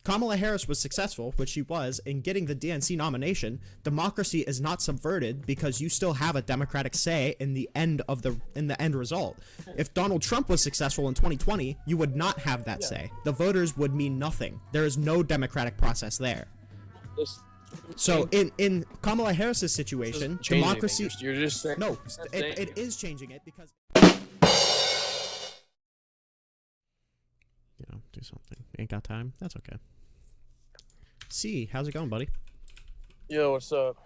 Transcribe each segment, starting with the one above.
Kamala Harris was successful, which she was, in getting the DNC nomination, democracy is not subverted because you still have a democratic say in the end result. If Donald Trump was successful in 2020, you would not have that say. The voters would mean nothing. There is no democratic process there. So in Kamala Harris's situation, democracy. You're just saying. No, it is changing it because. Do something. Ain't got time. That's okay. C, how's it going, buddy? Yo, what's up?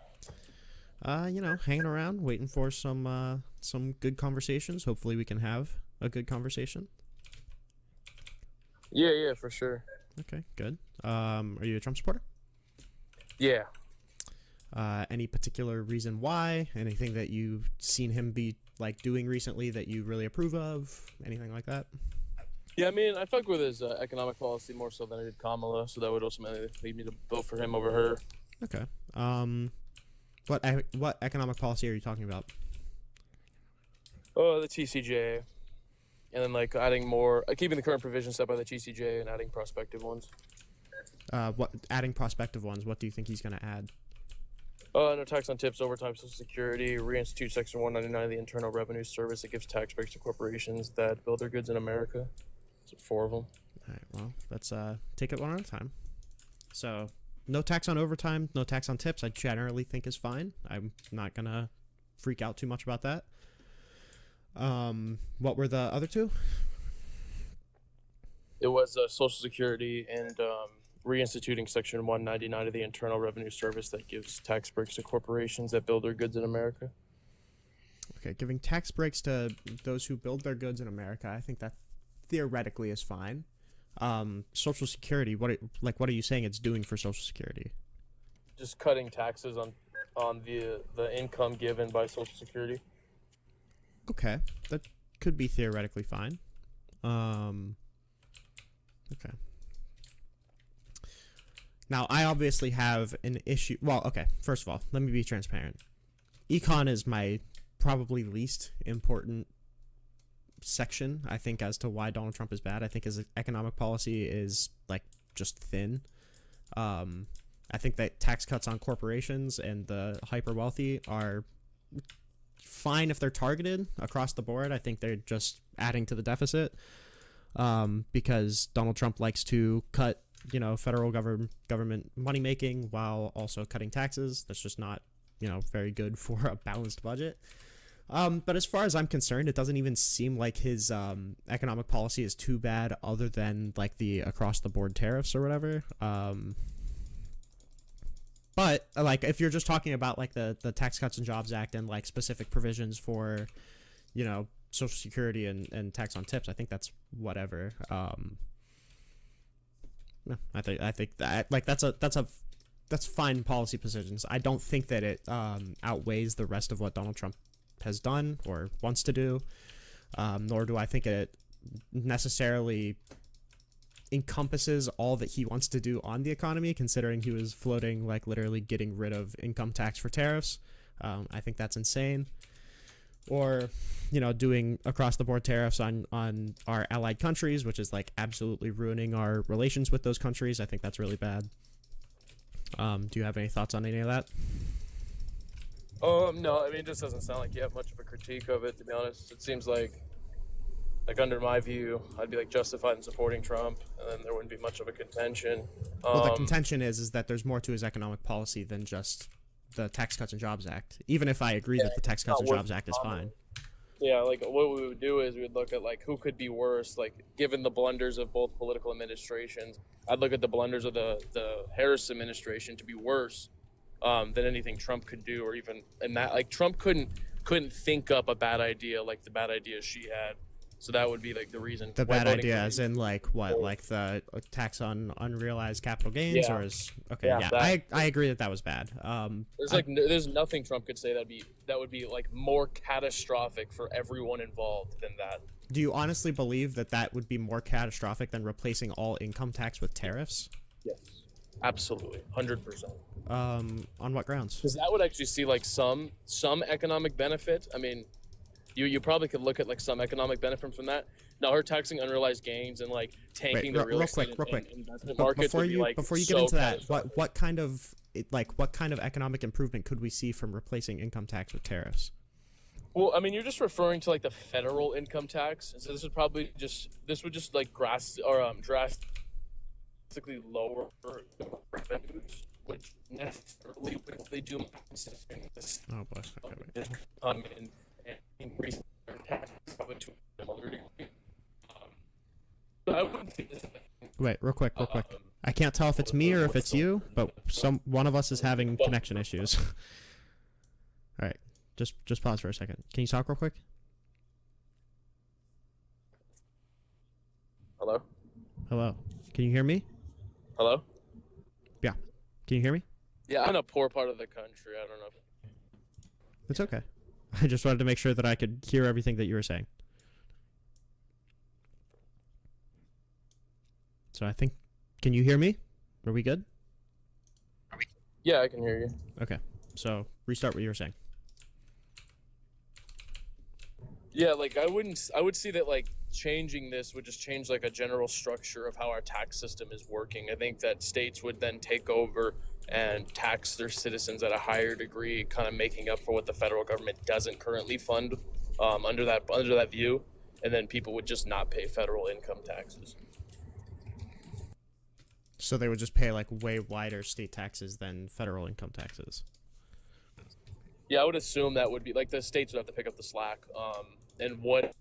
Hanging around, waiting for some good conversations. Hopefully we can have a good conversation. Yeah, for sure. Okay, good. Are you a Trump supporter? Yeah. Any particular reason why? Anything that you've seen him be doing recently that you really approve of? Anything like that? Yeah, I mean, I fuck with his economic policy more so than I did Kamala, so that would also lead me to vote for him over her. Okay. What economic policy are you talking about? Oh, the TCJ, and then adding more, keeping the current provisions set by the TCJ and adding prospective ones. Adding prospective ones? What do you think he's gonna add? No tax on tips, overtime, Social Security, reinstitute Section 199 of the Internal Revenue Service that gives tax breaks to corporations that build their goods in America. So 4 of them. All right, well, let's take it one at a time. So, no tax on overtime, no tax on tips, I generally think is fine. I'm not going to freak out too much about that. What were the other two? It was Social Security and reinstituting Section 199 of the Internal Revenue Service that gives tax breaks to corporations that build their goods in America. Okay, giving tax breaks to those who build their goods in America, I think that theoretically is fine. Social Security, what are you saying it's doing for Social Security? Just cutting taxes on the income given by Social Security. Okay, that could be theoretically fine. Okay. Now, I obviously have an issue. Well, okay, first of all, let me be transparent. Econ is my probably least important section, I think, as to why Donald Trump is bad. I think his economic policy is just thin. I think that tax cuts on corporations and the hyper wealthy are fine if they're targeted across the board. I think they're just adding to the deficit because Donald Trump likes to cut federal government money making while also cutting taxes. That's just not very good for a balanced budget. But as far as I'm concerned, it doesn't even seem like his economic policy is too bad, other than the across-the-board tariffs or whatever. But if you're just talking about the Tax Cuts and Jobs Act and specific provisions for, Social Security and tax on tips, I think that's whatever. I think that that's fine policy positions. I don't think that it outweighs the rest of what Donald Trump has done or wants to do, nor do I think it necessarily encompasses all that he wants to do on the economy, considering he was floating literally getting rid of income tax for tariffs. I think that's insane. Or doing across the board tariffs on our allied countries, which is absolutely ruining our relations with those countries. I think that's really bad. Do you have any thoughts on any of that? No, I mean, it just doesn't sound like you have much of a critique of it, to be honest. It seems like under my view, I'd be justified in supporting Trump, and then there wouldn't be much of a contention. Well, the contention is that there's more to his economic policy than just the Tax Cuts and Jobs Act, even if I agree that the Tax Cuts and Jobs Act is fine. Yeah, what we would do is we'd look at who could be worse, given the blunders of both political administrations. I'd look at the blunders of the Harris administration to be worse than anything Trump could do, or even in that Trump couldn't think up a bad idea like the bad ideas she had. So that would be the reason. The bad idea as in what, the tax on unrealized capital gains, or is okay? Yeah, I agree that was bad. There's nothing Trump could say that would be more catastrophic for everyone involved than that. Do you honestly believe that would be more catastrophic than replacing all income tax with tariffs? Yes, absolutely, 100%. On what grounds? Because that would actually see some economic benefit. I mean, you probably could look at some economic benefit from that. No, her taxing unrealized gains and like Wait, tanking the real real estate quick, real quick. and investment But markets would be like before you get so into that, catastrophic. what kind of economic improvement could we see from replacing income tax with tariffs? Well, I mean, you're just referring to like the federal income tax. So this would just like drastically lower revenues, which necessarily would they do considering this Oh boy. Okay, wait. just come in and increase their taxes probably to a similar degree. But I wouldn't see this. Wait, real quick, real quick. I can't tell if it's me or if it's you, but one of us is having connection issues. All right, just pause for a second. Can you talk real quick? Hello? Hello. Can you hear me? Hello? Yeah. Can you hear me? Yeah, I'm in a poor part of the country. I don't know. It's okay. I just wanted to make sure that I could hear everything that you were saying. So I think, can you hear me? Are we good? Yeah, I can hear you. Okay. So restart what you were saying. Yeah, like I would see that like changing this would just change like a general structure of how our tax system is working. I think that states would then take over and tax their citizens at a higher degree, kind of making up for what the federal government doesn't currently fund under that view, and then people would just not pay federal income taxes. So they would just pay like way wider state taxes than federal income taxes. Yeah, I would assume that would be like the states would have to pick up the slack, and what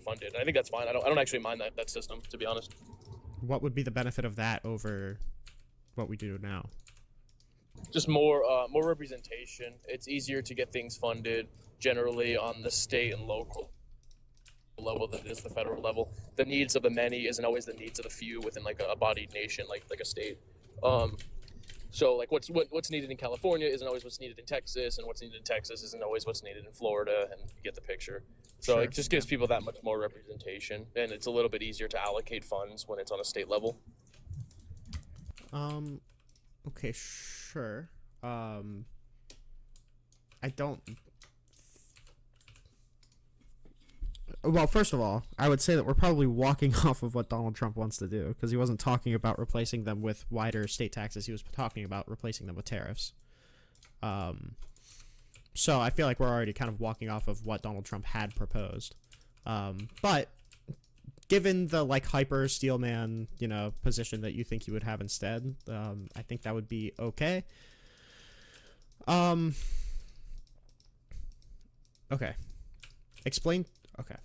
funded. I think that's fine. I don't actually mind that system, to be honest. What would be the benefit of that over what we do now? Just more representation. It's easier to get things funded generally on the state and local level than it is the federal level. The needs of the many isn't always the needs of the few within like a bodied nation, like a state. So like what's needed in California isn't always what's needed in Texas, and what's needed in Texas isn't always what's needed in Florida, and you get the picture. So Sure. it just gives people that much more representation, and it's a little bit easier to allocate funds when it's on a state level. Okay, sure. I don't. Well, first of all, I would say that we're probably walking off of what Donald Trump wants to do, because he wasn't talking about replacing them with wider state taxes. He was talking about replacing them with tariffs. So I feel like we're already kind of walking off of what Donald Trump had proposed. But given the like hyper steelman, position that you think you would have instead, I think that would be okay. Okay. Explain. Okay.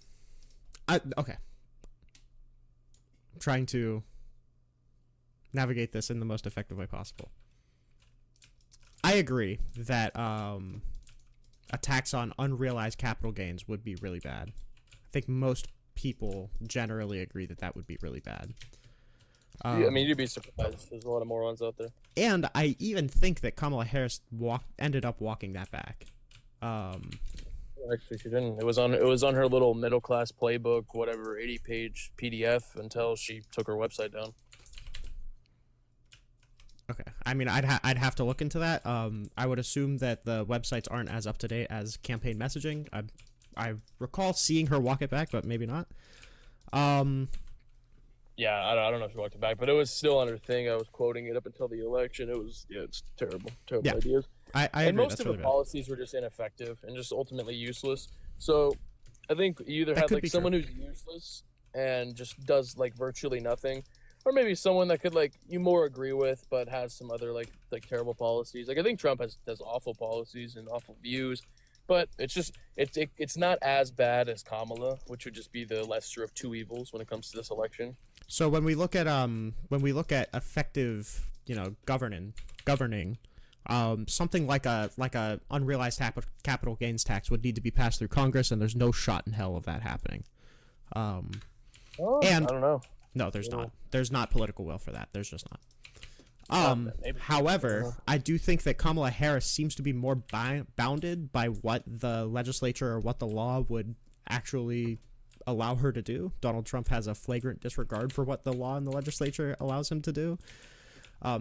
Okay. I'm trying to navigate this in the most effective way possible. I agree that a tax on unrealized capital gains would be really bad. I think most people generally agree that that would be really bad. Yeah, I mean, you'd be surprised. There's a lot of morons out there. And I even think that Kamala Harris ended up walking that back. Actually, she didn't. It was on her little middle class playbook, whatever, 80-page PDF until she took her website down. Okay. I mean, I'd have to look into that. I would assume that the websites aren't as up to date as campaign messaging. I recall seeing her walk it back, but maybe not. Yeah, I don't know if she walked it back, but it was still on her thing. I was quoting it up until the election. It's terrible ideas. I agree. And most That's of really the bad. policies were just ineffective and just ultimately useless. So I think you either That had could like be someone true. who's useless and just does like virtually nothing, or maybe someone that could like you more agree with but has some other like terrible policies. Like I think Trump has awful policies and awful views, but it's not as bad as Kamala, which would just be the lesser of two evils when it comes to this election. So when we look at effective, governing, something like a unrealized capital gains tax would need to be passed through Congress, and there's no shot in hell of that happening. And I don't know. no, there's not. There's not political will for that. There's just not. Maybe. However, I do think that Kamala Harris seems to be more bounded by what the legislature or what the law would actually allow her to do. Donald Trump has a flagrant disregard for what the law and the legislature allows him to do.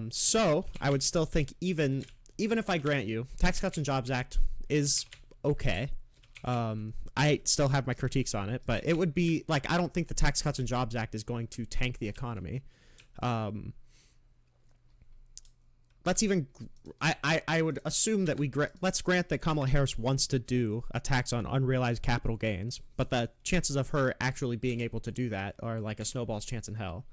So I would still think even if I grant you, Tax Cuts and Jobs Act is okay. I still have my critiques on it, but it would be like, I don't think the Tax Cuts and Jobs Act is going to tank the economy. I would assume that let's grant that Kamala Harris wants to do a tax on unrealized capital gains, but the chances of her actually being able to do that are like a snowball's chance in hell.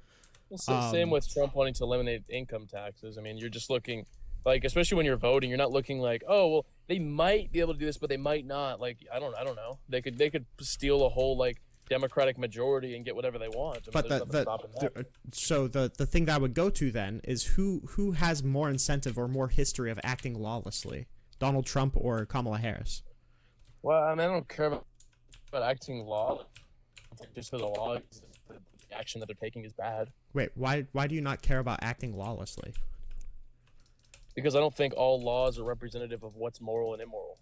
Same with Trump wanting to eliminate income taxes. I mean, you're just looking, like, especially when you're voting, you're not looking like, oh, well, they might be able to do this, but they might not. Like, I don't know. They could steal a whole like Democratic majority and get whatever they want. I mean, but so the thing that I would go to then is who has more incentive or more history of acting lawlessly, Donald Trump or Kamala Harris? Well, I mean, I don't care about acting law. Just because the law, the action that they're taking is bad. Wait, why do you not care about acting lawlessly? Because I don't think all laws are representative of what's moral and immoral.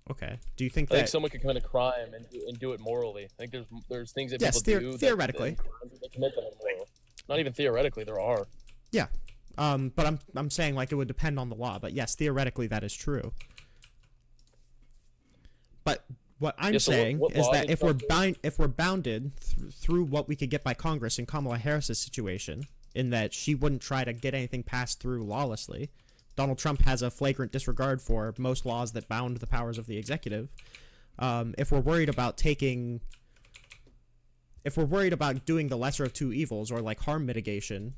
Okay. Do you think I that think someone could commit a crime and do it morally? I think there's things that people do theoretically that they commit that immoral. Not even theoretically, there are. Yeah. But I'm saying like it would depend on the law, but yes, theoretically that is true. But what I'm saying what is that if we're bounded through what we could get by Congress in Kamala Harris's situation, in that she wouldn't try to get anything passed through lawlessly. Donald Trump has a flagrant disregard for most laws that bound the powers of the executive. If we're worried about doing the lesser of two evils, or like harm mitigation,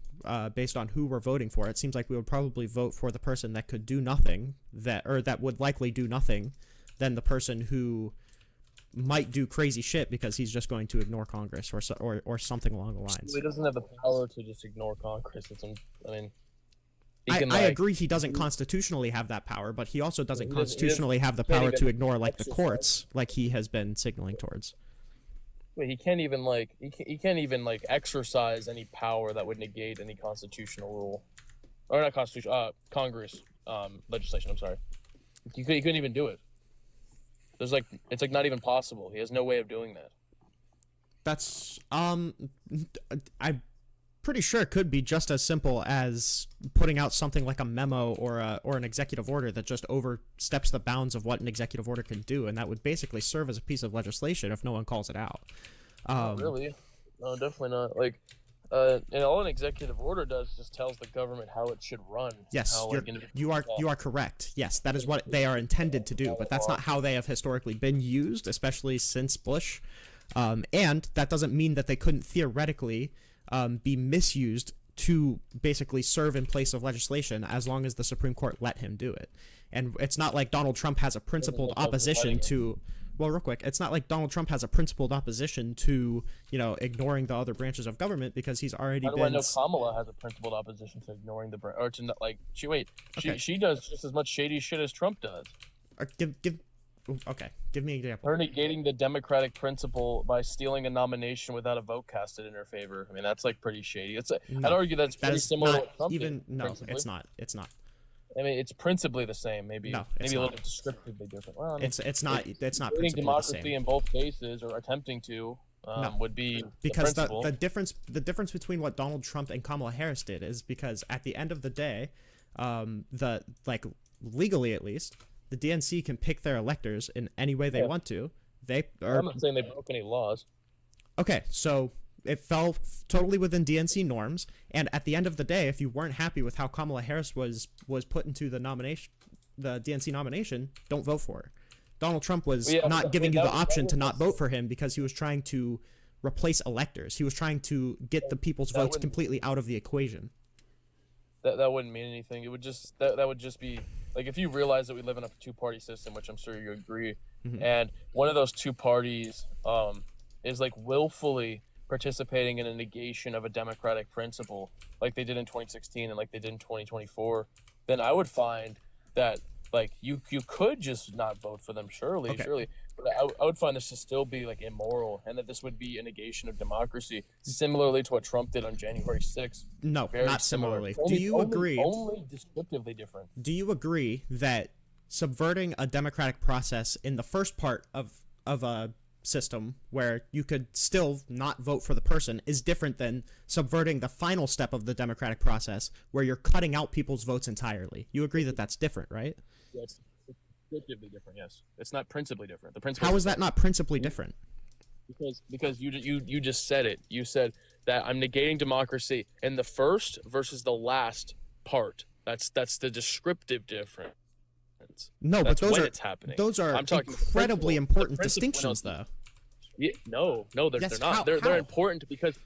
based on who we're voting for, it seems like we would probably vote for the person that could do nothing, that would likely do nothing, than the person who might do crazy shit because he's just going to ignore Congress or something along the lines. He doesn't have the power to just ignore Congress. I agree he doesn't constitutionally have that power, but he also doesn't constitutionally have the power to ignore like the courts, like he has been signaling towards. Wait, he can't even exercise any power that would negate any constitutional rule, or not constitution, Congress legislation. I'm sorry, he couldn't even do it. It's like not even possible. He has no way of doing that. That's I'm pretty sure it could be just as simple as putting out something like a memo or an executive order that just oversteps the bounds of what an executive order can do, and that would basically serve as a piece of legislation if no one calls it out. Not really? No, definitely not. Like, and all an executive order does just tells the government how it should run. Yes, you are correct. Yes, that is what they are intended to do, but that's not how they have historically been used, especially since Bush. And that doesn't mean that they couldn't theoretically be misused to basically serve in place of legislation as long as the Supreme Court let him do it. And it's not like Donald Trump has a principled opposition to... Well, real quick, it's not like Donald Trump has a principled opposition to, ignoring the other branches of government, because he's already been... How do I know Kamala has a principled opposition to ignoring the or to not, like, she does just as much shady shit as Trump does. Give me an example. Her negating the democratic principle by stealing a nomination without a vote casted in her favor. I mean, that's like pretty shady. I'd argue that's pretty similar to what Trump did. No, it's not. I mean, it's principally the same. Maybe a little bit descriptively different. Well, I mean, it's not principally democracy the same. in both cases, or attempting to, would be because the difference between what Donald Trump and Kamala Harris did is because at the end of the day, legally at least, the DNC can pick their electors in any way they want to. I'm not saying they broke any laws. Okay, so it fell totally within DNC norms, and at the end of the day, if you weren't happy with how Kamala Harris was put into the DNC nomination, don't vote for her. Donald Trump was not giving you the option to not vote for him because he was trying to replace electors. He was trying to get the people's votes completely out of the equation. That wouldn't mean anything. It would just that would just be like, if you realize that we live in a two-party system, which I'm sure you agree, and one of those two parties is like willfully participating in a negation of a democratic principle, like they did in 2016 and like they did in 2024, then I would find that like you could just not vote for them, surely, but I would find this to still be like immoral, and that this would be a negation of democracy, similarly to what Trump did on January 6th. No, not similarly. Do you agree? Only descriptively different. Do you agree that subverting a democratic process in the first part of a system where you could still not vote for the person is different than subverting the final step of the democratic process where you're cutting out people's votes entirely? You agree that that's different, right? Yes. descriptively different. Yes, it's not principally different. The principle. How is that not principally different? Because you just said it. You said that I'm negating democracy in the first versus the last part. That's the descriptive difference. No, That's but when it's happening. those are I'm talking incredibly important distinctions, no, though. Yeah, no, Yes, they're not. how? They're important because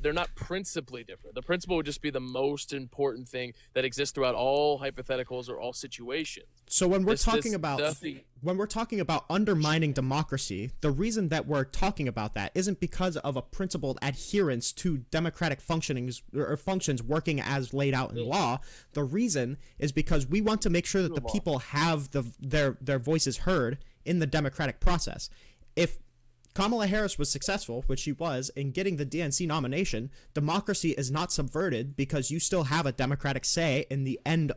they're not principally different. The principle would just be the most important thing that exists throughout all hypotheticals or all situations. So when we're This- talking this- about the- when we're talking about undermining democracy, the reason that we're talking about that isn't because of a principled adherence to democratic functionings or functions working as laid out in law. The reason is because we want to make sure that the people have their voices heard in the democratic process. If Kamala Harris was successful, which she was, in getting the DNC nomination, democracy is not subverted because you still have a democratic say in the end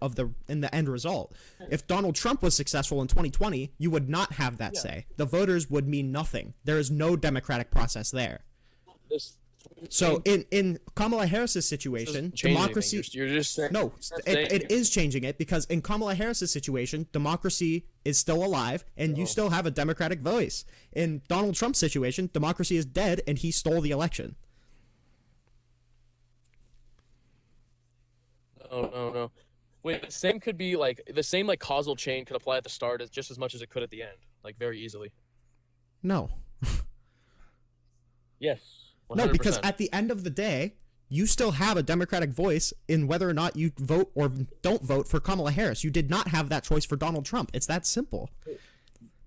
result. If Donald Trump was successful in 2020, you would not have that say. The voters would mean nothing. There is no democratic process there. So in Kamala Harris's situation, democracy You're just saying, no, it is changing it, because in Kamala Harris's situation, democracy is still alive and you still have a democratic voice. In Donald Trump's situation, democracy is dead and he stole the election. No. Wait, the same could be like the same like causal chain could apply at the start as just as much as it could at the end, like very easily. No. Yes. 100%. No, because at the end of the day, you still have a democratic voice in whether or not you vote or don't vote for Kamala Harris. You did not have that choice for Donald Trump. It's that simple.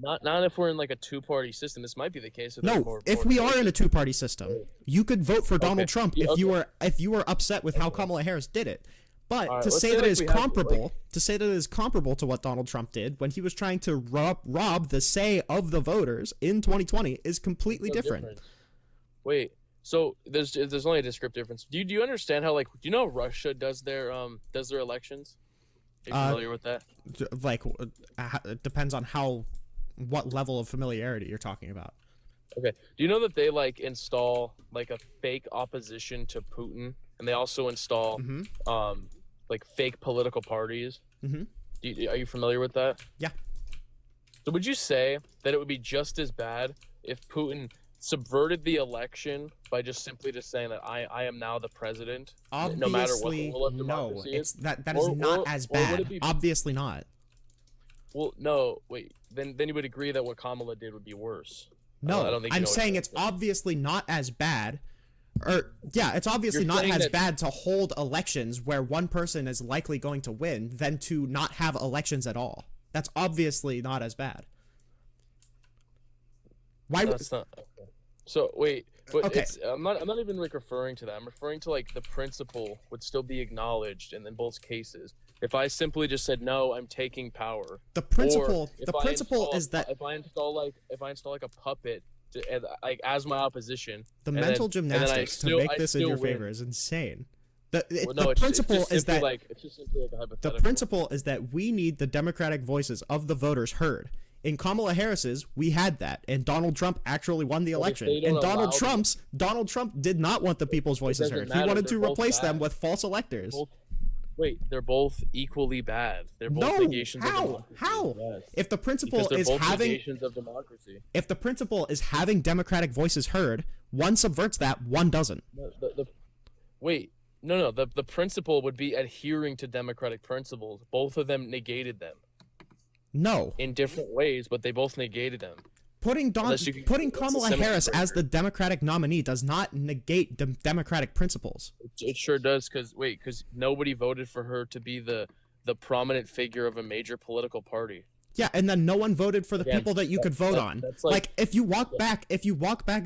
Not if we're in like a two-party system. This might be the case. No, if we are in a two-party system, you could vote for Donald Trump if you were upset with how Kamala Harris did it. But to say that it is comparable, to say that it is comparable to what Donald Trump did when he was trying to rob the say of the voters in 2020 is completely different. Wait, so there's only a descriptive difference. Do you understand how, like, do you know how Russia does their elections? Are you familiar with that? Like, it depends on what level of familiarity you're talking about. Okay. Do you know that they like install like a fake opposition to Putin, and they also install like fake political parties? Mm-hmm. Are you familiar with that? Yeah. So would you say that it would be just as bad if Putin subverted the election by just saying that I am now the president, Obviously, no matter what the rule of democracy is? That is not as bad. Obviously not. Well, no, wait. Then you would agree that what Kamala did would be worse. No, I don't think I'm saying it's obviously not as bad. It's obviously not as bad to hold elections where one person is likely going to win than to not have elections at all. That's obviously not as bad. Why? That's not. Okay. So wait, but okay. I'm not even like referring to that. I'm referring to like the principle would still be acknowledged in both cases. If I simply just said no, I'm taking power. The principle is that if I install like a puppet like as my opposition, the mental gymnastics to make this in your favor is insane. The principle is that we need the democratic voices of the voters heard. In Kamala Harris's, we had that, and Donald Trump actually won the election. And Donald Trump did not want the people's voices heard. He wanted to replace them with false electors. Wait, they're both equally bad. They're both negations of democracy. How? Yes. If the principle is having negations of democracy. If the principle is having democratic voices heard, one subverts that, one doesn't. Wait, no. The principle would be adhering to democratic principles. Both of them negated them. No. In different ways, but they both negated them. Putting Kamala Harris as the Democratic nominee does not negate democratic principles. It sure does, because nobody voted for her to be the prominent figure of a major political party. Yeah, and then no one voted for the people that you could vote on. Like if you walk back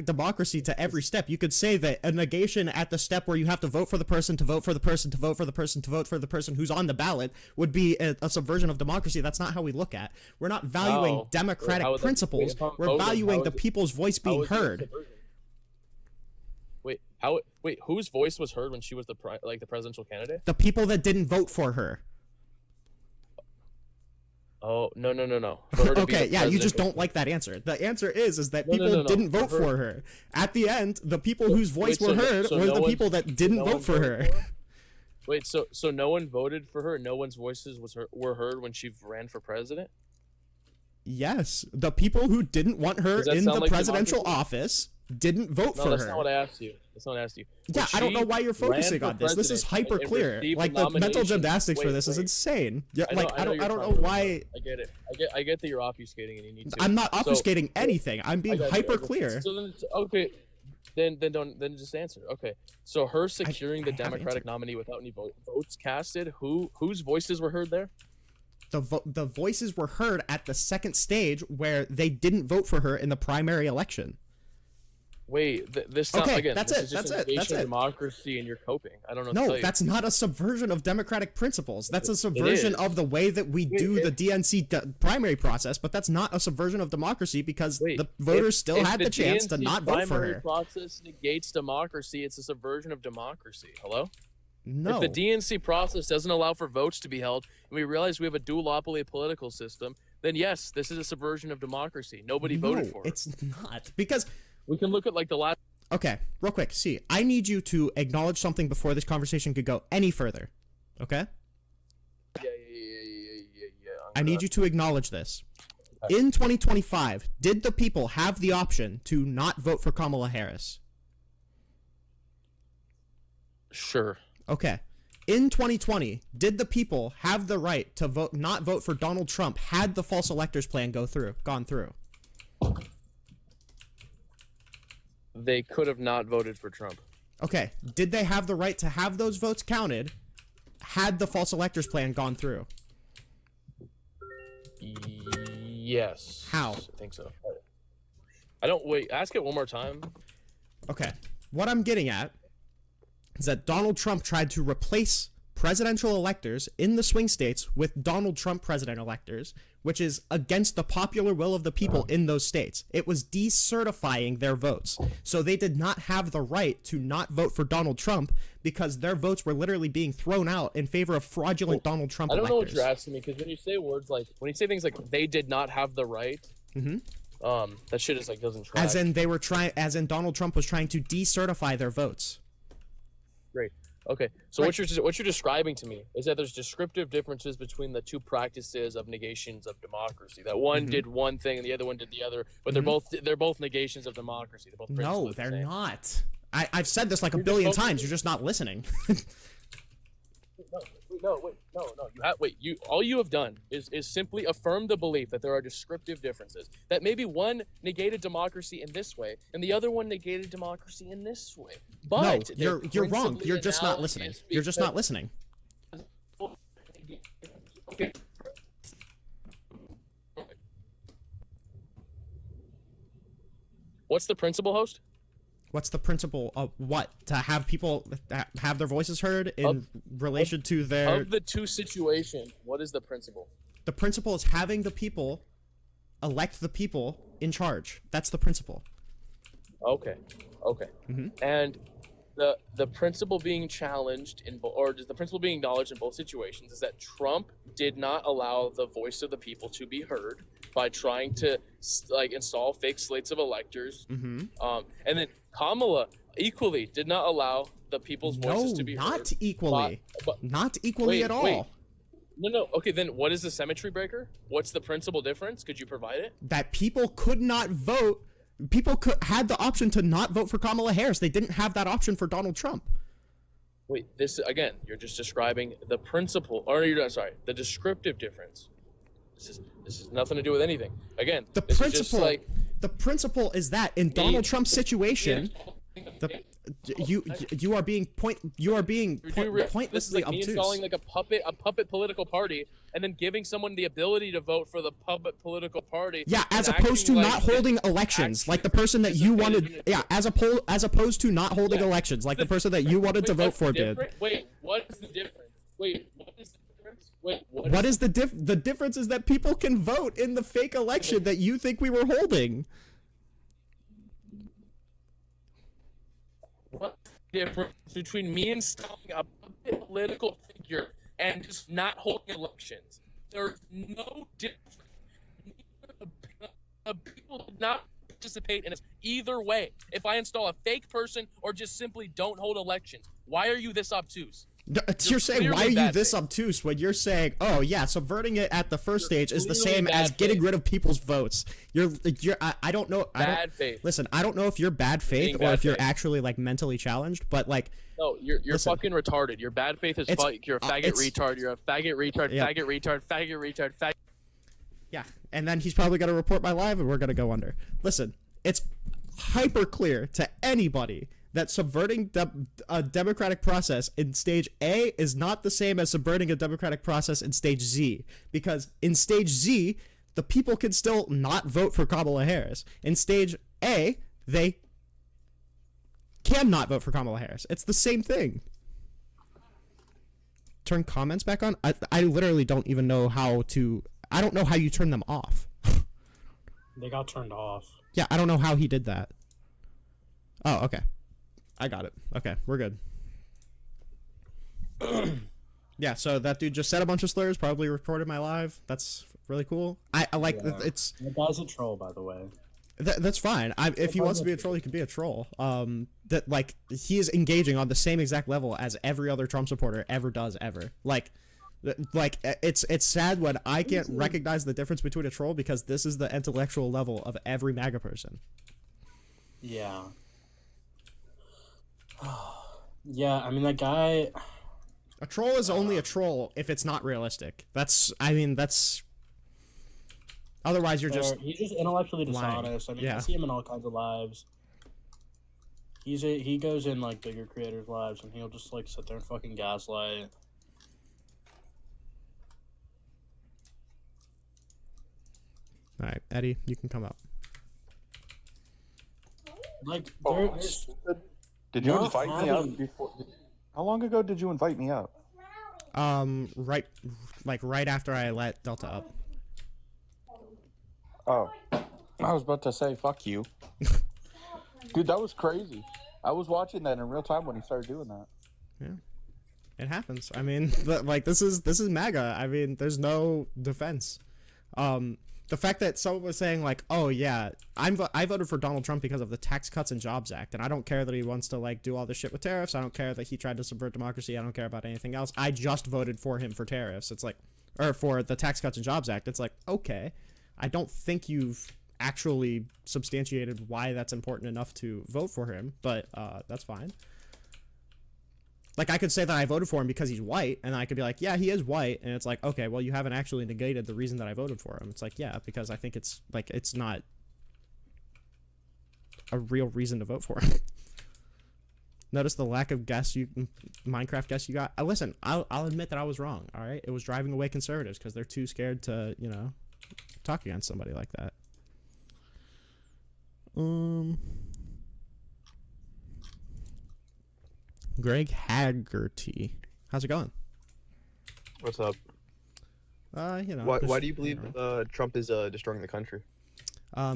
democracy to every step, you could say that a negation at the step where you have to vote for the person to vote for the person to vote for the person to vote for the person who's on the ballot would be a subversion of democracy. That's not how we look at. We're not valuing democratic principles. We're valuing the people's voice being heard. Wait, whose voice was heard when she was the presidential candidate? The people that didn't vote for her. Oh, no. Okay, yeah, you just don't like that answer. The answer is that people didn't vote for her. At the end, the people whose voice were heard were the people that didn't vote for her. Wait, so no one voted for her? No one's voices were heard when she ran for president? Yes, the people who didn't want her Does that in sound the like presidential democracy? office didn't vote No, for that's her. not what I asked you. That's not what I asked you. Yeah, I don't know why you're focusing on this. This is hyper clear. Like the mental gymnastics for this is insane. Yeah, like I don't know why. I get it. I get that you're obfuscating and you need to. I'm not obfuscating anything. I'm being hyper you. clear. So then, okay, then just answer. Okay, so her securing the Democratic nominee without any votes casted. Whose voices were heard there? The voices were heard at the second stage where they didn't vote for her in the primary election. Wait, this okay, again. That's this it. Is just That's an it. That's it. Democracy, and you're coping. I don't know. No, that's not a subversion of democratic principles. That's a subversion of the way that we do the DNC primary process. But that's not a subversion of democracy because the voters still had the chance to not vote for her. Primary process negates democracy. It's a subversion of democracy. Hello. No. If the DNC process doesn't allow for votes to be held, and we realize we have a duopoly political system, then yes, this is a subversion of democracy. Nobody voted for it. It's not. Because we can look at like the last. Okay, real quick. See, I need you to acknowledge something before this conversation could go any further. Okay? Yeah. I need you to acknowledge this. In 2025, did the people have the option to not vote for Kamala Harris? Sure. Okay. In 2020, did the people have the right to vote, not vote for Donald Trump had the false electors plan gone through? They could have not voted for Trump. Okay. Did they have the right to have those votes counted had the false electors plan gone through? Yes. How? I think so. I don't wait. Ask it one more time. Okay. What I'm getting at is that Donald Trump tried to replace presidential electors in the swing states with Donald Trump president electors, which is against the popular will of the people in those states. It was decertifying their votes. So they did not have the right to not vote for Donald Trump because their votes were literally being thrown out in favor of fraudulent Donald Trump electors. I don't know what you're asking me, because when you say words like, when you say things like they did not have the right, that shit is like doesn't track. As in Donald Trump was trying to decertify their votes. Great. Okay. So what you're describing to me is that there's descriptive differences between the two practices of negations of democracy. That one did one thing and the other one did the other, but they're both negations of democracy. They're both no, they're not. I've said this like a billion times. You're just not listening. All you have done is simply affirm the belief that there are descriptive differences. That maybe one negated democracy in this way, and the other one negated democracy in this way. But no, you're wrong. You're just not listening. You're just not listening. Okay. What's the principle, host? What's the principle of what? To have people have their voices heard in relation to their... Of the two situations, what is the principle? The principle is having the people elect the people in charge. That's the principle. Okay. And the principle being challenged or the principle being acknowledged in both situations is that Trump did not allow the voice of the people to be heard by trying to install fake slates of electors. And then Kamala equally did not allow the people's voices to be heard. Not equally. Not equally at all. Wait. No. Okay, then what is the symmetry breaker? What's the principal difference? Could you provide it? That people could not vote. People had the option to not vote for Kamala Harris. They didn't have that option for Donald Trump. Wait, again, you're just describing the principle, the descriptive difference. This has nothing to do with anything. Again, the principle is that in Donald Trump's situation, you are being pointlessly obtuse. Installing like a puppet political party, and then giving someone the ability to vote for the puppet political party. Yeah, as opposed to not holding elections, like the person that you wanted. Yeah, as opposed to not holding elections, like the person that you wanted to vote for did. Wait, what is the difference? Wait, what is the difference? Wait, what is the difference is that people can vote in the fake election that you think we were holding. What's the difference between me installing a puppet political figure and just not holding elections? There's no difference. People did not participate in it either way. If I install a fake person or just simply don't hold elections, why are you this obtuse? You're saying, clearly why are you bad this faith. obtuse when you're saying, oh yeah, subverting it at the first stage is the clearly same as bad getting faith. rid of people's votes. I don't know. Bad faith. Listen, I don't know if you're bad faith or bad if you're faith. actually like mentally challenged, but like, No, you're listen, fucking retarded. Your bad faith is you're a faggot retard. You're a faggot retard. Yep. Faggot retard. Faggot retard. Faggot. yeah, and then he's probably gonna report my live, and we're gonna go under. Listen, it's hyper clear to anybody that subverting a democratic process in stage A is not the same as subverting a democratic process in stage Z, because in stage Z, the people can still not vote for Kamala Harris. In stage A, they cannot vote for Kamala Harris. It's the same thing. Turn comments back on? I literally don't even know how to... I don't know how you turn them off. They got turned off. Yeah, I don't know how he did that. Oh, okay. I got it. Okay, we're good. Yeah, so that dude just said a bunch of slurs, probably reported my live. That's really cool. I like it's... The guy's a troll, by the way. That's fine. If he wants to be a troll, he can be a troll. That like he is engaging on the same exact level as every other Trump supporter ever does ever. Like it's sad when I can't recognize the difference between a troll because this is the intellectual level of every MAGA person. Yeah. Yeah, I mean, that guy... A troll is only a troll if it's not realistic. That's otherwise you're just he's just intellectually lying. dishonest. I mean, Yeah. I see him in all kinds of lives. He goes in like bigger creators' lives, and he'll just like sit there and fucking gaslight. all right, Eddie, you can come up. Like, Did you Not invite me having- up before? How long ago did you invite me up? Right after I let Delta up. Oh, I was about to say fuck you, dude. That was crazy. I was watching that in real time when he started doing that. Yeah, it happens. I mean, like this is MAGA. I mean, there's no defense. The fact that someone was saying like, oh yeah, I voted for Donald Trump because of the Tax Cuts and Jobs Act, and I don't care that he wants to like do all this shit with tariffs. I don't care that he tried to subvert democracy. I don't care about anything else. I just voted for him for tariffs. It's like, or for the Tax Cuts and Jobs Act. It's like, okay, I don't think you've actually substantiated why that's important enough to vote for him, but that's fine. Like, I could say that I voted for him because he's white, and I could be like, yeah, he is white, and it's like, okay, well, you haven't actually negated the reason that I voted for him. It's like, yeah, because I think it's, like, it's not a real reason to vote for him. Notice the lack of Minecraft guests you got? Listen, I'll admit that I was wrong, alright? It was driving away conservatives, because they're too scared to, you know, talk against somebody like that. Greg Haggerty. How's it going? What's up? You know. Why do you believe Trump is destroying the country?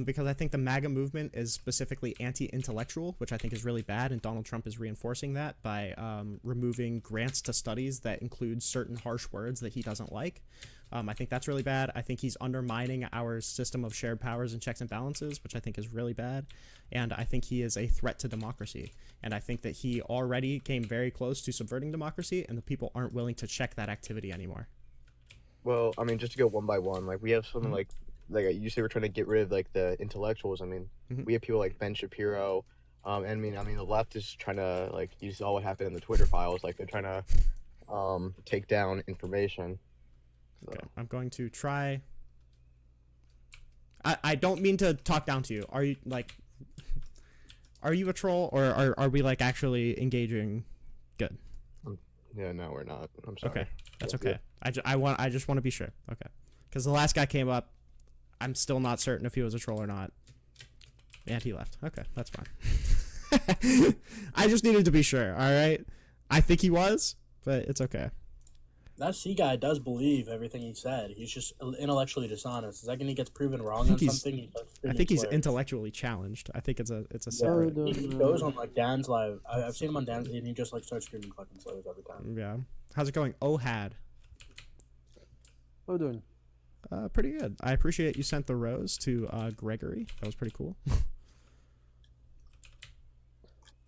Because I think the MAGA movement is specifically anti-intellectual, which I think is really bad, and Donald Trump is reinforcing that by removing grants to studies that include certain harsh words that he doesn't like. I think that's really bad. I think he's undermining our system of shared powers and checks and balances, which I think is really bad. And I think he is a threat to democracy. And I think that he already came very close to subverting democracy, and the people aren't willing to check that activity anymore. Well, I mean, just to go one by one, like we have something like you say we're trying to get rid of like the intellectuals. I mean, we have people like Ben Shapiro, and I mean the left is trying to like you saw what happened in the Twitter files. Like they're trying to take down information. So. Okay, I'm going to try. I don't mean to talk down to you. Are you like? Are you a troll, or are we like actually engaging? Good. Yeah, no, we're not. I'm sorry. Okay, that's okay. I just want to be sure. Okay, because the last guy came up. I'm still not certain if he was a troll or not. And he left. Okay, that's fine. I just needed to be sure, alright? I think he was, but it's okay. That C guy does believe everything he said. He's just intellectually dishonest. The second he gets proven wrong on something, he starts I think he's slurs. intellectually challenged. I think it's a separate... He goes on like Dan's live. I've seen him on Dan's, and he just like starts screaming fucking slurs every time. Yeah. How's it going? Ohad. How you doing? Pretty good. I appreciate you sent the rose to Gregory. That was pretty cool.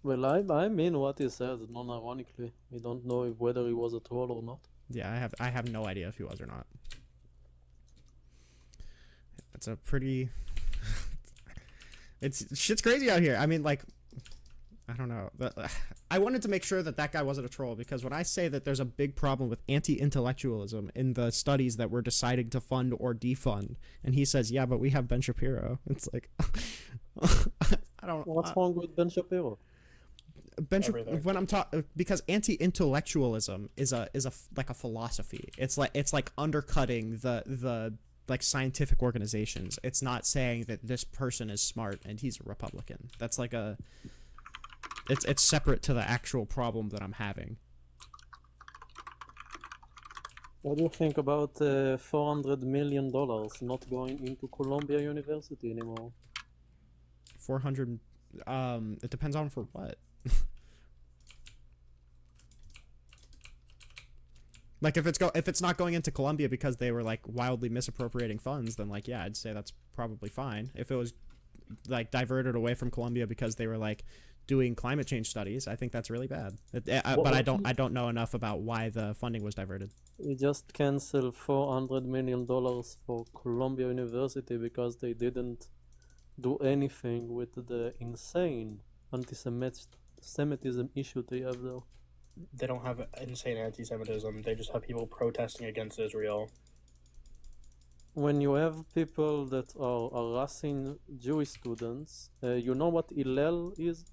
Well, I mean what he said, non-ironically. We don't know whether he was a troll or not. Yeah, I have no idea if he was or not. It's a pretty it's shit's crazy out here. I mean, like, I don't know. I wanted to make sure that that guy wasn't a troll, because when I say that there's a big problem with anti-intellectualism in the studies that we're deciding to fund or defund, and he says, yeah, but we have Ben Shapiro. It's like, I don't. What's wrong with Ben Shapiro? When I'm talking, because anti-intellectualism is like a philosophy. It's like undercutting the like scientific organizations. It's not saying that this person is smart and he's a Republican. That's like a it's separate to the actual problem that I'm having. What do you think about $400 million not going into Columbia University anymore? 400. It depends on for what. Like if it's not going into Columbia because they were like wildly misappropriating funds, then like, yeah, I'd say that's probably fine. If it was like diverted away from Columbia because they were like doing climate change studies, I think that's really bad. But I don't know enough about why the funding was diverted. We just canceled $400 million for Columbia University because they didn't do anything with the insane anti-Semitism issue they have there. They don't have insane anti-Semitism. They just have people protesting against Israel. When you have people that are harassing Jewish students, you know what Hillel is?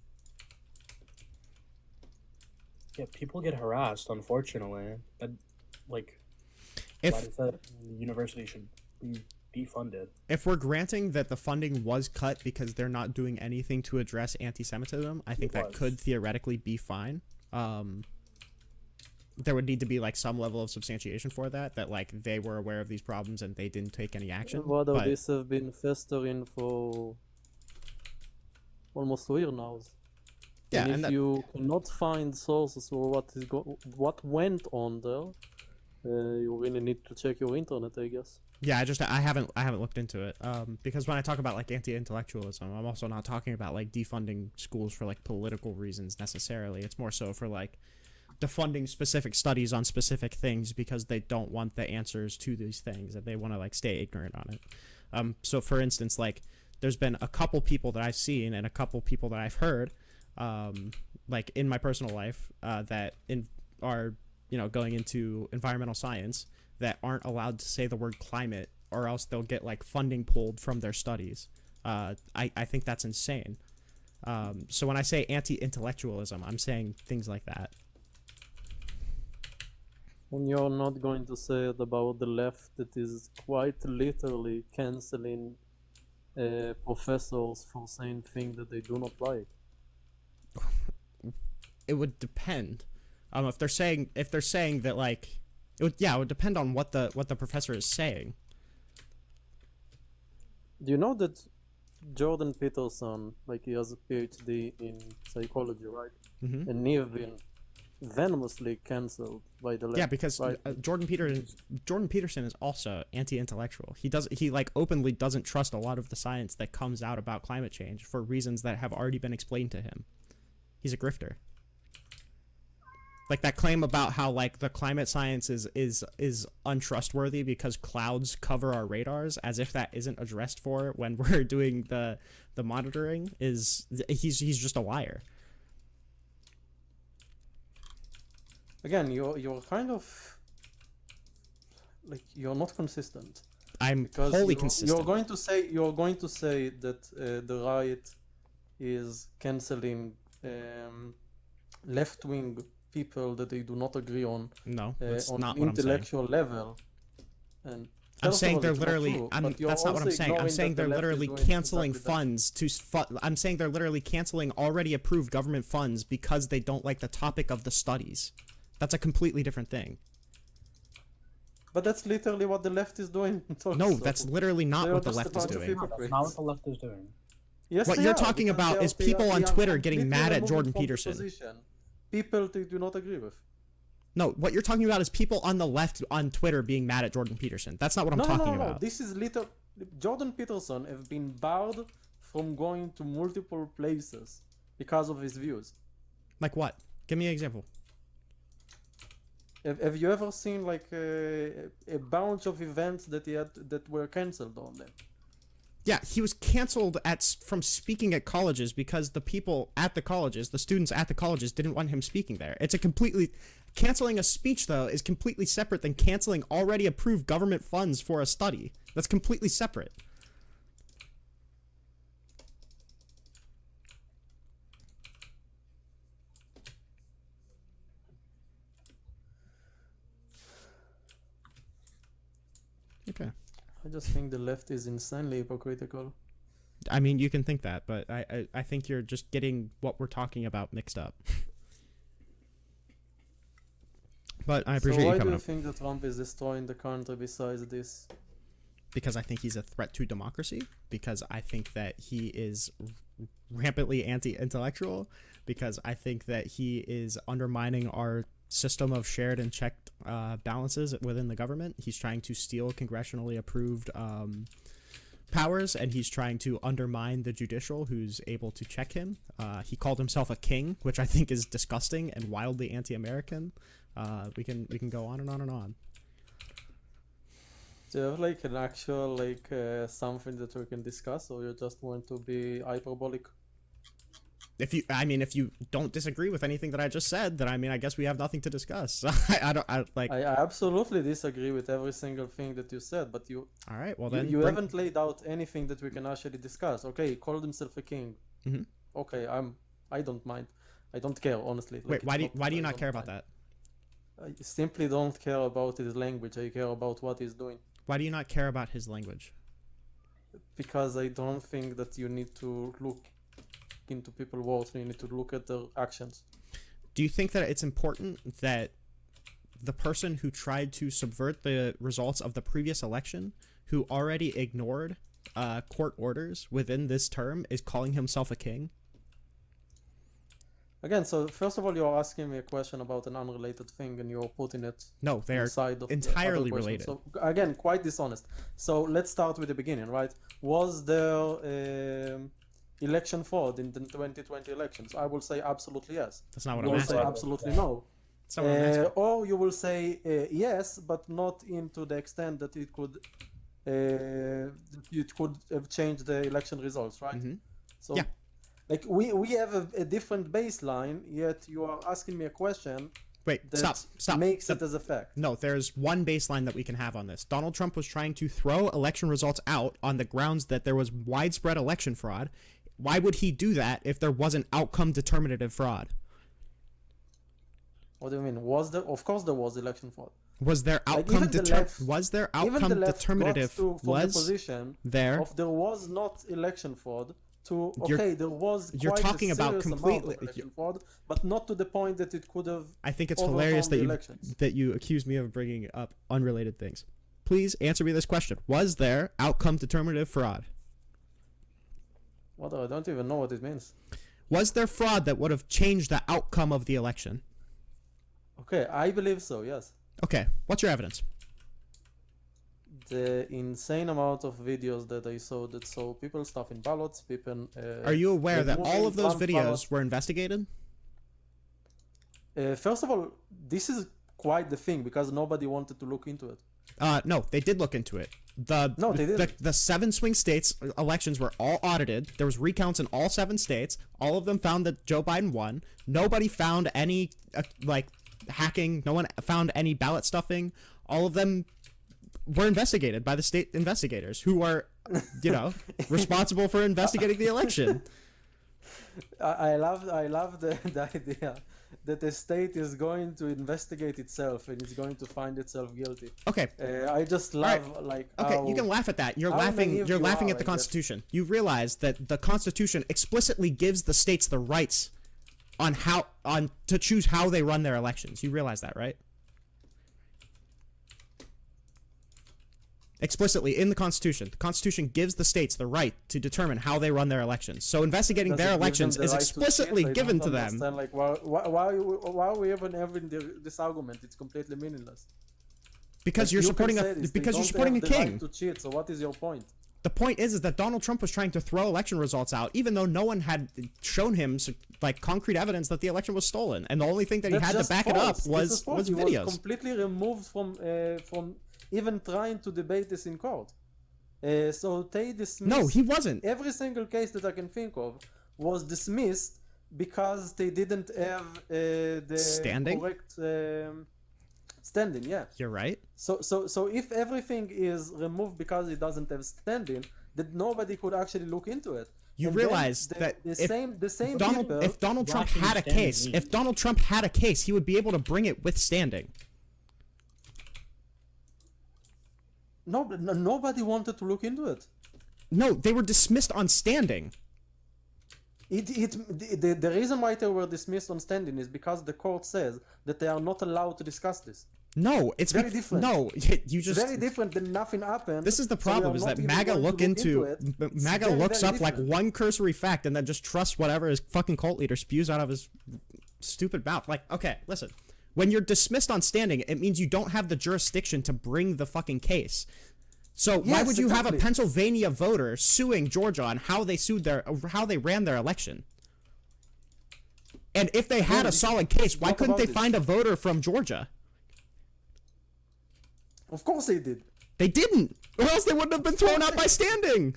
Yeah, people get harassed, unfortunately. That, like, If the university should be defunded. If we're granting that the funding was cut because they're not doing anything to address anti-Semitism, I think that could theoretically be fine. There would need to be like some level of substantiation for that like they were aware of these problems and they didn't take any action. Whether this have been festering for almost a year now. Yeah, and if you cannot find sources for what went on there, you really need to check your internet, I guess. Yeah, I haven't looked into it. Because when I talk about like anti-intellectualism, I'm also not talking about like defunding schools for like political reasons necessarily. It's more so for like defunding specific studies on specific things because they don't want the answers to these things and they want to like stay ignorant on it. So for instance, like there's been a couple people that I've seen and a couple people that I've heard, like in my personal life, that are going into environmental science, that aren't allowed to say the word climate or else they'll get like funding pulled from their studies. I think that's insane. So when I say anti-intellectualism, I'm saying things like that. And you're not going to say it about the left that is quite literally canceling professors for saying things that they do not like. It would depend. If they're saying that like it would depend on what the professor is saying. Do you know that Jordan Peterson, like he has a PhD in psychology, right? Mm-hmm. And he have been venomously cancelled by the left. Yeah, because right? Jordan Peterson is also anti-intellectual. He like openly doesn't trust a lot of the science that comes out about climate change for reasons that have already been explained to him. He's a grifter. Like that claim about how like the climate science is untrustworthy because clouds cover our radars, as if that isn't addressed for when we're doing the monitoring, he's just a liar. Again, you're kind of like you're not consistent. I'm wholly consistent. You're going to say that the right is canceling left-wing people that they do not agree on. No, that's on not an what I'm saying. Intellectual level, and I'm saying they're literally. That's not what I'm saying. I'm saying they're literally canceling funds to. I'm saying they're literally canceling already approved government funds because they don't like the topic of the studies. That's a completely different thing. But that's literally what the left is doing. No, that's literally not what the left is doing. That's not what the left is doing. Yes, what you're talking about is people on Twitter getting mad at Jordan Peterson. People they do not agree with. No, what you're talking about is people on the left on Twitter being mad at Jordan Peterson. That's not what I'm talking about. This is Jordan Peterson have been barred from going to multiple places because of his views. Like what? Give me an example. Have you ever seen like a bunch of events that he had that were cancelled on them? Yeah, he was canceled from speaking at colleges because the people at the colleges, the students at the colleges, didn't want him speaking there. It's a completely canceling a speech though is completely separate than canceling already approved government funds for a study. That's completely separate. Okay. I just think the left is insanely hypocritical. I mean, you can think that, but I think you're just getting what we're talking about mixed up. But I appreciate so you coming why up. do you think that Trump is destroying the country besides this? Because I think he's a threat to democracy. Because I think that he is rampantly anti-intellectual. Because I think that he is undermining our system of shared and checked balances within the government. He's trying to steal congressionally approved powers, and he's trying to undermine the judicial, who's able to check him. He called himself a king, which I think is disgusting and wildly anti-American. We can go on and on and on. Do you have like an actual like something that we can discuss, or you just want to be hyperbolic? If you don't disagree with anything that I just said, then I guess we have nothing to discuss. I absolutely disagree with every single thing that you said, but you. All right, well then you haven't laid out anything that we can actually discuss. Okay, he called himself a king. Mm-hmm. Okay, I don't mind. I don't care, honestly. Wait, why do you not care about that? I simply don't care about his language. I care about what he's doing. Why do you not care about his language? Because I don't think that you need to look into people's words. You need to look at their actions. Do you think that it's important that the person who tried to subvert the results of the previous election, who already ignored court orders within this term, is calling himself a king? Again, so first of all, you're asking me a question about an unrelated thing, and you're putting it. No, they are entirely related. So again, quite dishonest. So let's start with the beginning, right? Was there election fraud in the 2020 elections? I will say absolutely yes. That's not what you I'm will asking. say absolutely no. That's not what I'm asking. Or you will say yes, but not into the extent that it could have changed the election results, right? Mm-hmm. So, yeah. Like we have a different baseline, yet you are asking me a question. Wait, that stop. Makes it as a fact. No, there's one baseline that we can have on this. Donald Trump was trying to throw election results out on the grounds that there was widespread election fraud. Why would he do that if there wasn't outcome determinative fraud? What do you mean? Was there? Of course, there was election fraud. Was there outcome determinative? Was there there was not election fraud? There was. You're talking about completely election fraud, but not to the point that it could have. I think it's hilarious that you accuse me of bringing up unrelated things. Please answer me this question: was there outcome determinative fraud? What? I don't even know what it means. Was there fraud that would have changed the outcome of the election? Okay, I believe so. Yes. Okay, what's your evidence? The insane amount of videos that I saw that saw people stuffing ballots, people. Are you aware that all of those videos were investigated? First of all, this is quite the thing because nobody wanted to look into it. No, they did look into it. No, they didn't. The 7 swing states elections were all audited. There was recounts in all 7 states. All of them found that Joe Biden won. Nobody found any hacking. No one found any ballot stuffing. All of them were investigated by the state investigators who are, responsible for investigating the election. I love the idea that the state is going to investigate itself and is going to find itself guilty. Okay. I just love Okay, you can laugh at that. You're laughing at the Constitution. You realize that the Constitution explicitly gives the states the rights to choose how they run their elections. You realize that, right? Explicitly in the Constitution. The Constitution gives the states the right to determine how they run their elections. So investigating their elections is explicitly given to them. Why are we even having this argument? It's completely meaningless. Because you're supporting a king. Right to cheat, so what is your point? The point is that Donald Trump was trying to throw election results out, even though no one had shown him like concrete evidence that the election was stolen, and the only thing that he That's had to just back it up false. was He videos. was completely removed from even trying to debate this in court. So they dismissed. No, he wasn't. Every single case that I can think of was dismissed because they didn't have the Standing? correct standing. Yeah. You're right. So if everything is removed because it doesn't have standing, then nobody could actually look into it. You And then realize that the if same Donald, people, if Donald Trump Watching had a standing case, means- if Donald Trump had a case, he would be able to bring it with standing. nobody wanted to look into it. No, they were dismissed on standing. The reason why they were dismissed on standing is because the court says that they are not allowed to discuss this. No, it's Very different. No, you just. Very different than nothing happened. This is the so we are problem: is not that even MAGA going to look into it. It's MAGA very, looks very up like different. one cursory fact and then just trusts whatever his fucking cult leader spews out of his stupid mouth. Like, okay, listen. When you're dismissed on standing, it means you don't have the jurisdiction to bring the fucking case. So why Yes, would you have a exactly. Pennsylvania voter suing Georgia on how they ran their election? And if they had a solid case, why What couldn't they about find a voter from Georgia? Of course they did. They didn't, or else they wouldn't have been thrown out by standing.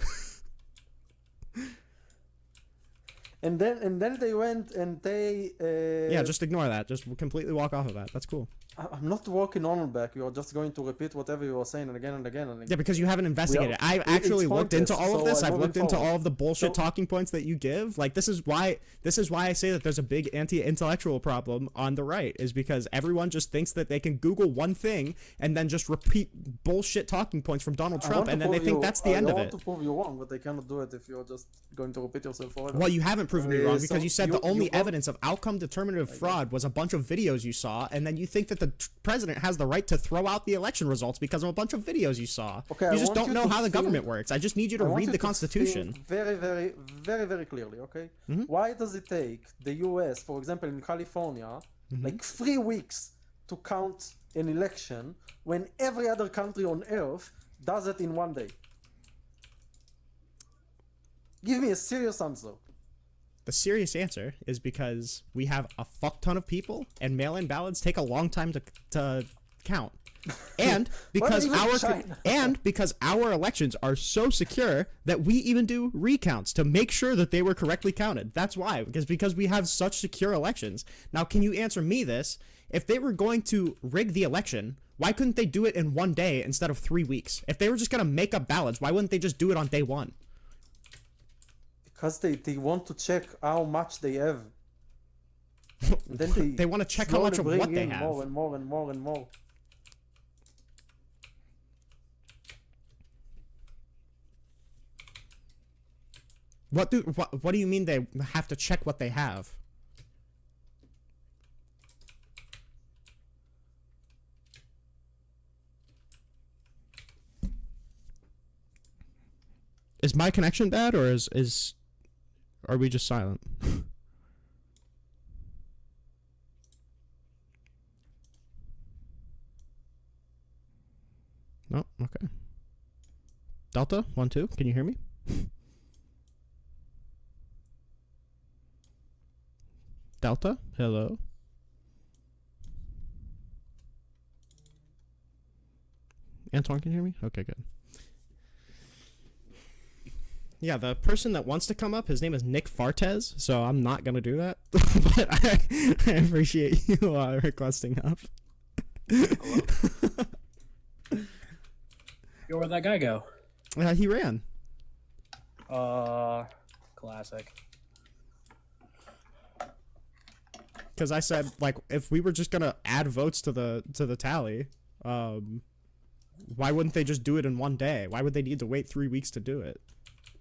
And then they went and they. Yeah, just ignore that. Just completely walk off of that. That's cool. I'm not walking on and back. You're just going to repeat whatever you were saying again and again and again. Yeah, because you haven't investigated. I've it's actually looked into pointless, all of so this. I'm I've looked moving into forward. all of the bullshit So- talking points that you give. Like this is why I say that there's a big anti-intellectual problem on the right, is because everyone just thinks that they can Google one thing and then just repeat bullshit talking points from Donald I Trump, want to and then they prove think you- that's the end of I it. want to prove you wrong, but they cannot do it if you're just going to repeat yourself forever. Well, you haven't proven me wrong So because you said the only you brought- evidence of outcome determinative fraud was a bunch of videos you saw, and then you think that the president has the right to throw out the election results because of a bunch of videos you saw. Okay, you I just want don't you know to how the think- government works. I just need you to I want read you the to Constitution. think very, very, very, very clearly, okay? Mm-hmm. Why does it take the US, for example, in California, Mm-hmm. like 3 weeks to count an election when every other country on earth does it in 1 day? Give me a serious answer. The serious answer is because we have a fuck ton of people, and mail-in ballots take a long time to count. And because even China? our elections are so secure that we even do recounts to make sure that they were correctly counted. That's why, because we have such secure elections. Now, can you answer me this? If they were going to rig the election, why couldn't they do it in 1 day instead of 3 weeks? If they were just going to make up ballots, why wouldn't they just do it on day one? Because they want to check how much they have. And then They want to check how much of slowly what bring they in have. More and more and more and more. What do you mean they have to check what they have? Is my connection bad, or are we just silent? No, okay. Delta 1 2, can you hear me? Delta, hello. Antoine, can you hear me? Okay, good. Yeah, the person that wants to come up, his name is Nick Fartez, so I'm not gonna do that. But I appreciate you requesting up. Yo, where'd that guy go? He ran. Classic. Because I said, like, if we were just gonna add votes to the tally, why wouldn't they just do it in 1 day? Why would they need to wait 3 weeks to do it?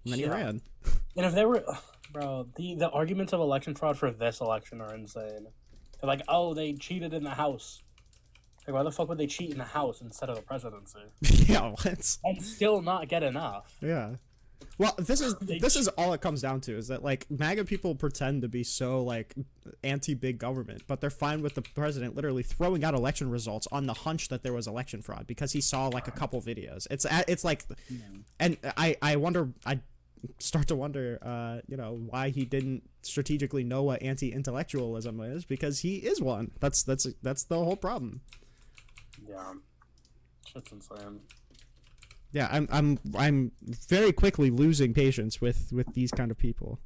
And then he Yeah. ran. And if they were, bro, the arguments of election fraud for this election are insane. They're like, oh, they cheated in the House. Like, why the fuck would they cheat in the House instead of the presidency? Yeah, what? And still not get enough. Yeah. Well, this is all it comes down to, is that like MAGA people pretend to be so like anti-big government, but they're fine with the president literally throwing out election results on the hunch that there was election fraud because he saw like a couple videos. It's like, and I wonder, I start to wonder, you know, why he didn't strategically know what anti-intellectualism is, because he is one. That's the whole problem. Yeah, shit's insane. Yeah, I'm very quickly losing patience with these kind of people.